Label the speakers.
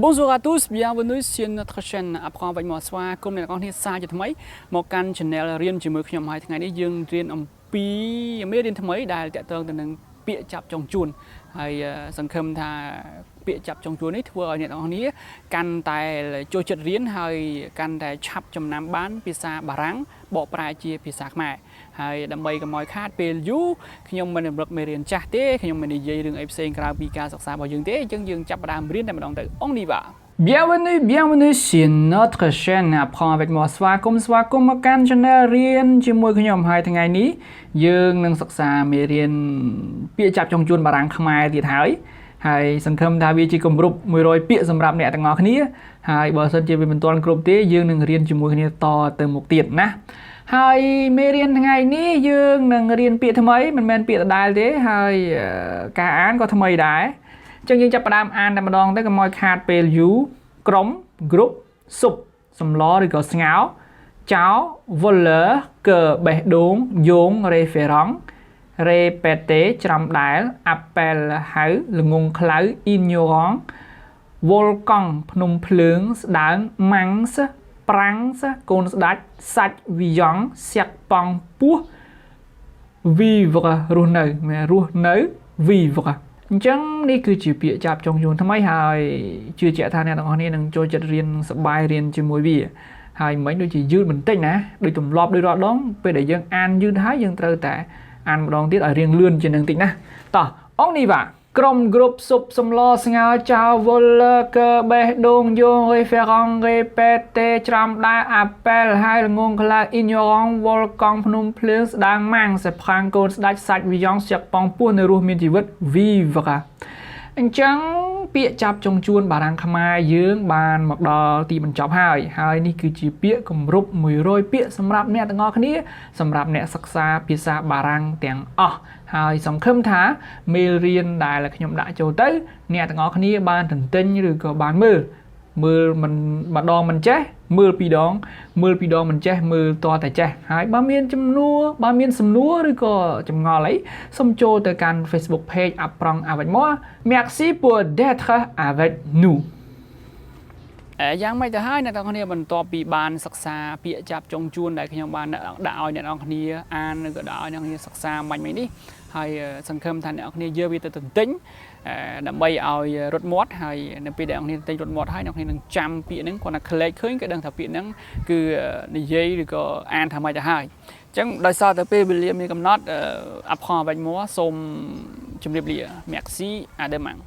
Speaker 1: Bonjour à tous, bienvenue sur notre chaîne Apprendre avec moi ស្វាគមន៍អ្នកទាំងអស់គ្នាសាជាថ្មីមកកាន់ channel រៀនជាមួយខ្ញុំហើយថ្ងៃនេះយើងរៀនអំពីមេរៀនថ្មីដែលតាក់ទងទៅនឹងពាក្យចាប់ចុងជួនហើយសង្ឃឹមថាពាក្យចាប់ចុងជួននេះធ្វើឲ្យអ្នកទាំងអស់គ្នាកាន់តែចូលចិត្តរៀនហើយកាន់តែឆាប់ចំណាំបានភាសាបារាំងបកប្រែជាភាសាខ្មែរហើយដើម្បីកុំឲ្យខាតពេលយូរខ្ញុំមិនរំលឹកមេរៀនចាស់ទេខ្ញុំមិននិយាយរឿងអីផ្សេងក្រៅពីការសិក្សារបស់យើងទេអញ្ចឹងយើងចាប់ផ្ដើមរៀនតែម្ដងទៅ On y va Bienvenue sur notre chaîne Apprendre avec moi ស្វាគមន៍មកកាន់ channel រៀនជាមួយខ្ញុំហើយថ្ងៃនេះយើងនឹងសិក្សាមេរៀនពាក្យចាប់ចុងជួនបារាំងខ្មែរទៀតហើយសង្ឃឹមថាវាជាគម្រប់100ពាក្យសម្រាប់អ្នកទាំងអស់គ្នាហើយបើសិនជាវាមិនទាន់គ្រប់ទេយើងនឹងរៀនជាមួយគ្នាតទៅមុខទៀតណាហើយមេរៀនថ្ងៃនេះយើងនឹងរៀនពាក្យថ្មីមិនមែនពាក្យដដែលទេហើយការអានក៏ថ្មីដែរអញ្ចឹងយើងចាប់ផ្ដើមអានតែម្ដងទៅកុំឲ្យខាតពេលយូរក្រុម group ស៊ុបសម្លឬក៏ស្ងោរចោល voleur កើបេះដូងយោង référent répéter ច្រាំដែល appel ហៅល្ងងខ្លៅ ignorant volcan ភ្នំភ្លើងស្ដើង manx ប្រាំងកូនស្ដាច់សាច់វីយ៉ង់សាក់ប៉ង់ពោះ vivre រស់នៅ vivre អញ្ចឹងនេះគឺជាពាក្យចាប់ចុងជួនថ្មីហើយជឿជាក់ថាអ្នកទាំងអស់គ្នានឹងចូលចិត្តរៀនសប្បាយរៀនជាមួយវាហើយមិនដូចជាយឺតបន្តិចណាដូចទម្លាប់ដូចរាល់ដងពេលដែលយើងអានយឺតហើយយើងត្រូវតែអានម្ដងទៀតឲ្យរៀងលឿនជាងនឹងតិចណាតោះ On y va ក្រុម group ស៊ុបសម្លស្ងោរចោល voleur កើបេះដូងយោង référent répéter ច្រាំដែល appel ហើយល្ងងខ្លៅ ignorant volcan ភ្នំភ្លើងស្ដើង manx ប្រាំងកូនស្ដាច់សាច់វីយ៉ង់សាក់ប៉ង់ពោះនៅរស់មានជីវិត vivre អញ្ចឹងពាក្យចាប់ចុងជួនបារាំងខ្មែរយើងបានមកដល់ទីបញ្ចប់ហើយនេះគឺជាពាក្យគម្រប់100ពាក្យសម្រាប់អ្នកទាំងអស់គ្នាសម្រាប់អ្នកសិក្សាភាសាបារាំងទាំងអស់ហើយសង្ឃឹមថាមេរៀនដែលខ្ញុំដាក់ចូលទៅអ្នកទាំងអស់គ្នាបានទន្ទិញឬក៏បានមើលមិនម្ដងមិនចេះមើលពីរដងមិនចេះមើលតតែចេះហើយបើមានសំណួរឬក៏ចម្ងល់អីសូមចូលទៅកាន់ Facebook page Apprendre avec moi Merci pour d'être avec nous យ៉ាងម៉េចទៅហើយអ្នកទាំងគ្នាបន្ទាប់ពីបានសិក្សាពាក្យចាប់ចុងជួនដែលខ្ញុំបានដាក់ឲ្យអ្នកទាំងគ្នាអានឬក៏ដាក់ឲ្យអ្នកទាំងគ្នាសិក្សាមិញនេះហើយសង្ឃឹមថាអ្នកទាំងគ្នាយកវាទៅទន្ទិញដើម្បីឲ្យរត់មាត់ហើយនៅពេលដែលអ្នកទាំងគ្នាទិញរត់មាត់ហើយអ្នកទាំងគ្នានឹងចាំពាក្យហ្នឹងគាត់ថាក្លែកឃើញគេដឹងថាពាក្យហ្នឹងគឺនិយាយឬក៏អានថាម៉េចទៅហើយអញ្ចឹងដោយសារតែពេលវេលាមានកំណត់Apprendre avec moiសូមជម្រាបលា Merci à demain